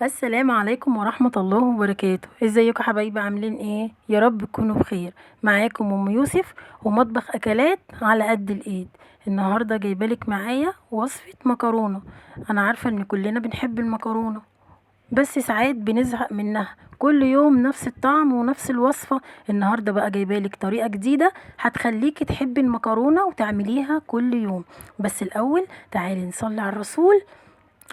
السلام عليكم ورحمة الله وبركاته. ازيكم يا حبايبي؟ عاملين ايه؟ يا رب تكونوا بخير. معاكم ام يوسف ومطبخ اكلات على قد الايد. النهارده جايبالك معايا وصفة مكرونة. انا عارفة ان كلنا بنحب المكرونة، بس ساعات بنزهق منها، كل يوم نفس الطعم ونفس الوصفة. النهاردة بقى جايبالك طريقة جديدة هتخليكي تحبي المكرونة وتعمليها كل يوم. بس الاول تعالي نصلي على الرسول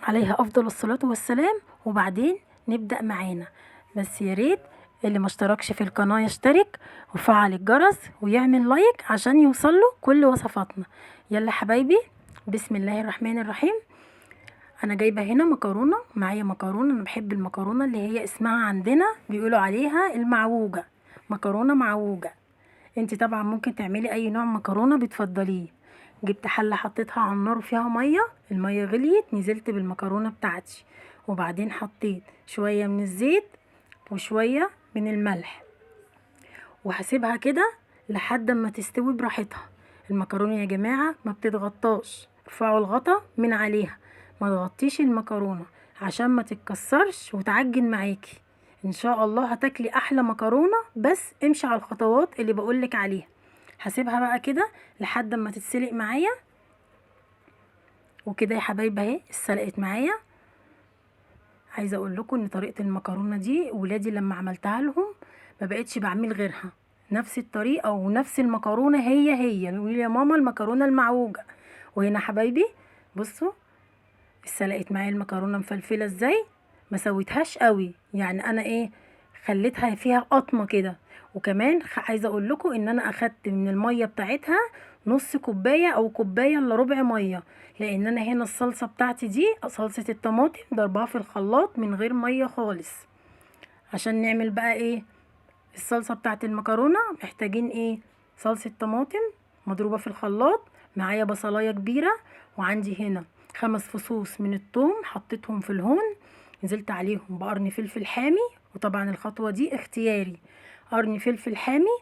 عليها افضل الصلاة والسلام، وبعدين نبدأ معانا. بس يا ريت اللي ما اشتركش في القناة يشترك وفعل الجرس ويعمل لايك عشان يوصله كل وصفاتنا. يلا حبايبي، بسم الله الرحمن الرحيم. انا جايبه هنا مكرونه، معايا مكرونه. انا بحب المكرونه اللي هي اسمها عندنا بيقولوا عليها المعوجه، مكرونه معوجه. انت طبعا ممكن تعملي اي نوع مكرونه بتفضليه. جبت حله حطيتها على النار وفيها ميه، الميه غليت، نزلت بالمكرونه بتاعتي، وبعدين حطيت شويه من الزيت وشويه من الملح، وهسيبها كده لحد ما تستوي براحتها. المكرونه يا جماعه ما بتتغطاش، ارفعوا الغطا من عليها، ما تغطيش المكرونه عشان ما تتكسرش وتعجن معاكي. ان شاء الله هتاكلي احلى مكرونه، بس امشي على الخطوات اللي بقولك عليها. هسيبها بقى كده لحد ما تتسلق معايا. وكده يا حبايبي اهي اتسلقت معايا. عايزه اقول لكم ان طريقه المكرونه دي ولادي لما عملتها لهم ما بقتش بعمل غيرها، نفس الطريقه ونفس المكرونه هي يقولوا لي يا ماما المكرونه المعوجه. وهنا حبايبي بصوا اتسلقت معايا المكرونه مفلفله ازاي، ما سويتهاش قوي، يعني انا ايه، خليتها فيها قطمه كده. وكمان عايزه اقول لكم ان انا اخدت من الميه بتاعتها نص كوبايه او كوبايه الا ربع ميه، لان انا هنا الصلصه بتاعتي دي صلصه الطماطم ضربها في الخلاط من غير ميه خالص. عشان نعمل بقى ايه الصلصه بتاعت المكرونه محتاجين ايه؟ صلصه طماطم مضروبه في الخلاط، معايا بصلايه كبيره، وعندي هنا 5 فصوص من الثوم حطيتهم في الهون، نزلت عليهم بقرن فلفل حامي، وطبعا الخطوه دي اختياري، قرن فلفل حامي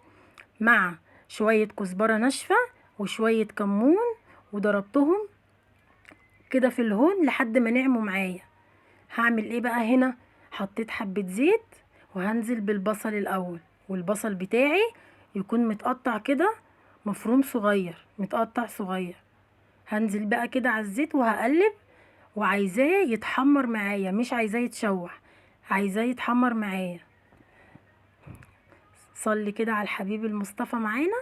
مع شويه كزبره ناشفه وشويه كمون، وضربتهم كده في الهون لحد ما نعموا معايا. هعمل ايه بقى هنا؟ حطيت حبة زيت وهنزل بالبصل الاول، والبصل بتاعي يكون متقطع كده، مفروم صغير، متقطع صغير. هنزل بقى كده على الزيت وهقلب، وعايزاه يتحمر معايا، مش عايزاه يتشوح، عايزاه يتحمر معايا. صلي كده على الحبيب المصطفى معانا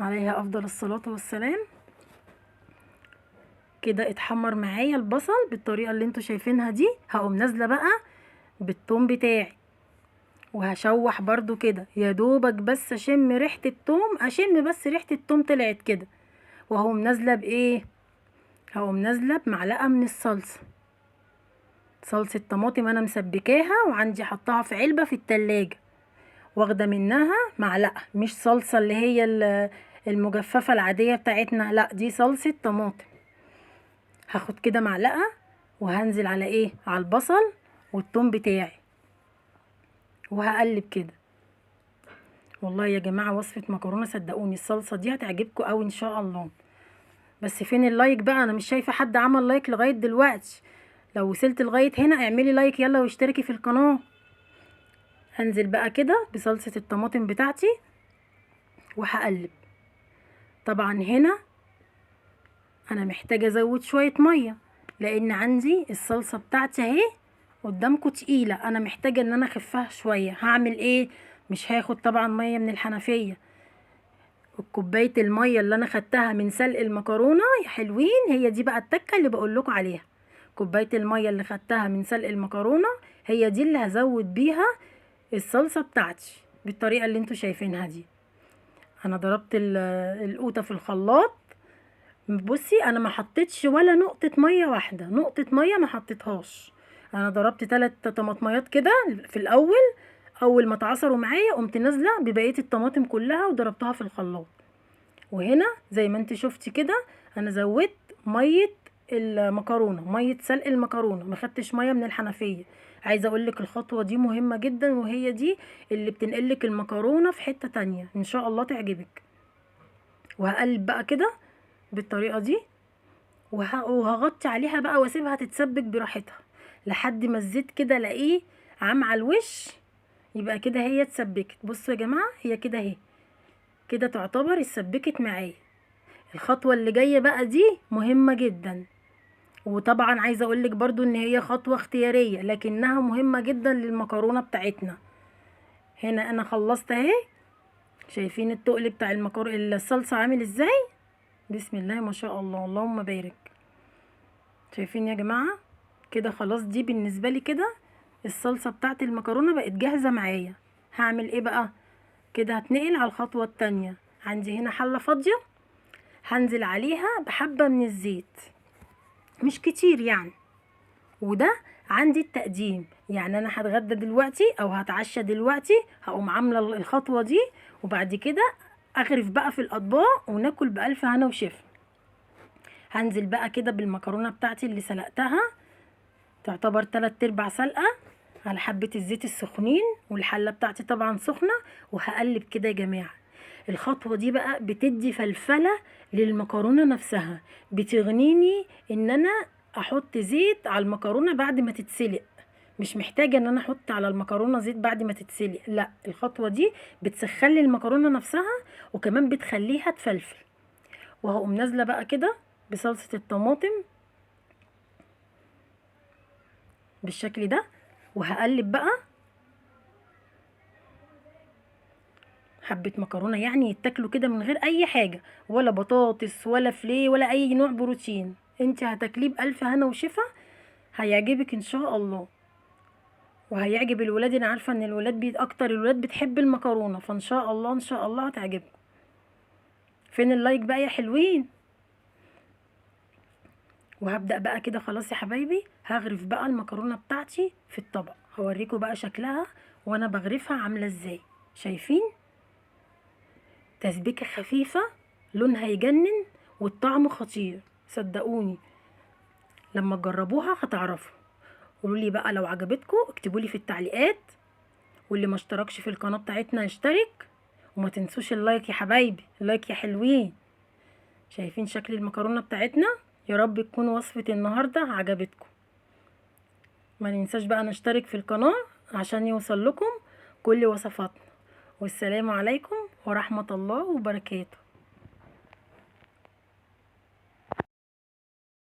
عليها افضل الصلاة والسلام. كده اتحمر معايا البصل بالطريقة اللي انتوا شايفينها دي. هقوم نازلة بقى بالثوم بتاعي، وهشوح برضو كده يا دوبك بس اشم ريحة التوم، اشم بس ريحة التوم طلعت كده. وهقوم نازلة بايه؟ هقوم نازلة بمعلقة من الصلصة، صلصة طماطم انا مسبكاها وعندي حطها في علبة في التلاجة، واخدة منها معلقة، مش صلصة اللي هي المجففة العادية بتاعتنا، لا دي صلصة طماطم. هاخد كده معلقة وهنزل على ايه؟ على البصل والثوم بتاعي، وهقلب كده. والله يا جماعة وصفة مكرونة صدقوني الصلصة دي هتعجبكم قوي ان شاء الله. بس فين اللايك بقى؟ انا مش شايفة حد عمل لايك لغاية دلوقتي. لو وصلت لغاية هنا اعملي لايك يلا واشتركي في القناة. هنزل بقى كده بصلصة الطماطم بتاعتي وهقلب. طبعا هنا انا محتاجة ازود شوية مية، لان عندي الصلصة بتاعتي اهي قدامكم تقيلة، انا محتاجة ان انا اخفها شوية. هعمل ايه؟ مش هاخد طبعا مية من الحنفية، كوبايه الميه اللي انا خدتها من سلق المكرونه يا حلوين هي دي بقى التكه اللي بقول لكم عليها. كوبايه الميه اللي خدتها من سلق المكرونه هي دي اللي هزود بيها الصلصه بتاعتي بالطريقه اللي انتوا شايفينها دي. انا ضربت القوطه في الخلاط. بصي انا ما حطيتش ولا نقطه ميه واحده، نقطه ميه ما حطيتهاش. انا ضربت 3 طماطميات كده في الاول، اول ما اتعصروا معايا قمت نازله ببقيه الطماطم كلها وضربتها في الخلاط. وهنا زي ما انت شفتي كده انا زودت ميه المكرونه، ميه سلق المكرونه، ما خدتش ميه من الحنفيه. عايزه اقول لك الخطوه دي مهمه جدا، وهي دي اللي بتنقلك المكرونه في حته تانية ان شاء الله تعجبك. وهقلب بقى كده بالطريقه دي، وهغطي عليها بقى واسيبها تتسبك براحتها لحد ما الزيت كده الاقيه عام على الوش، يبقى كده هي اتسبكت. بصوا يا جماعه هي كده اهي، كده تعتبر اتسبكت معايا. الخطوه اللي جايه بقى دي مهمه جدا، وطبعا عايزه اقولك برضو ان هي خطوه اختياريه لكنها مهمه جدا للمكرونه بتاعتنا. هنا انا خلصت اهي. شايفين التقل بتاع الصلصه عامل ازاي؟ بسم الله ما شاء الله، اللهم بارك. شايفين يا جماعه؟ كده خلاص دي بالنسبه لي كده الصلصه بتاعت المكرونه بقت جاهزه معايا. هعمل ايه بقى؟ كده هتنقل على الخطوه التانية. عندي هنا حله فاضيه، هنزل عليها بحبه من الزيت، مش كتير يعني. وده عندي التقديم، يعني انا هتغدى دلوقتي او هتعشى دلوقتي، هقوم عامله الخطوه دي، وبعد كده اغرف بقى في الاطباق وناكل بالف هنا وشفا. هنزل بقى كده بالمكرونه بتاعتي اللي سلقتها، تعتبر 3/4 سلقه، على حبه الزيت السخنين، والحله بتاعتي طبعا سخنه. وهقلب كده يا جماعه. الخطوه دي بقى بتدي فلفله للمكرونه نفسها، بتغنيني ان انا احط زيت على المكرونه بعد ما تتسلق. مش محتاجه ان انا احط على المكرونه زيت بعد ما تتسلق، لا، الخطوه دي بتسخن لي المكرونه نفسها وكمان بتخليها تفلفل. وهقوم نازله بقى كده بصلصه الطماطم بالشكل ده، وهقلب بقى. حبة مكرونة يعني يتاكلوا كده من غير اي حاجة، ولا بطاطس ولا فليه ولا اي نوع بروتين. انت هتاكليه بألف هنا وشفا، هيعجبك ان شاء الله، وهيعجب الولاد. انا عارفة ان الولاد اكتر الولاد بتحب المكرونة، فان شاء الله ان شاء الله هتعجبكم. فين اللايك بقى يا حلوين؟ وهبدأ بقى كده خلاص يا حبايبي، هغرف بقى المكرونة بتاعتي في الطبق. هوريكم بقى شكلها وانا بغرفها عاملة ازاي. شايفين؟ تسبيكة خفيفة، لونها يجنن، والطعم خطير، صدقوني لما تجربوها هتعرفوا. قولولي بقى لو عجبتكم، اكتبولي في التعليقات، واللي ما اشتركش في القناة بتاعتنا يشترك، وما تنسوش اللايك يا حبايبي، اللايك يا حلوين. شايفين شكل المكرونة بتاعتنا؟ يا رب تكون وصفة النهاردة عجبتكم. ما ننساش بقى نشترك في القناة عشان يوصل لكم كل وصفاتنا. والسلام عليكم ورحمة الله وبركاته.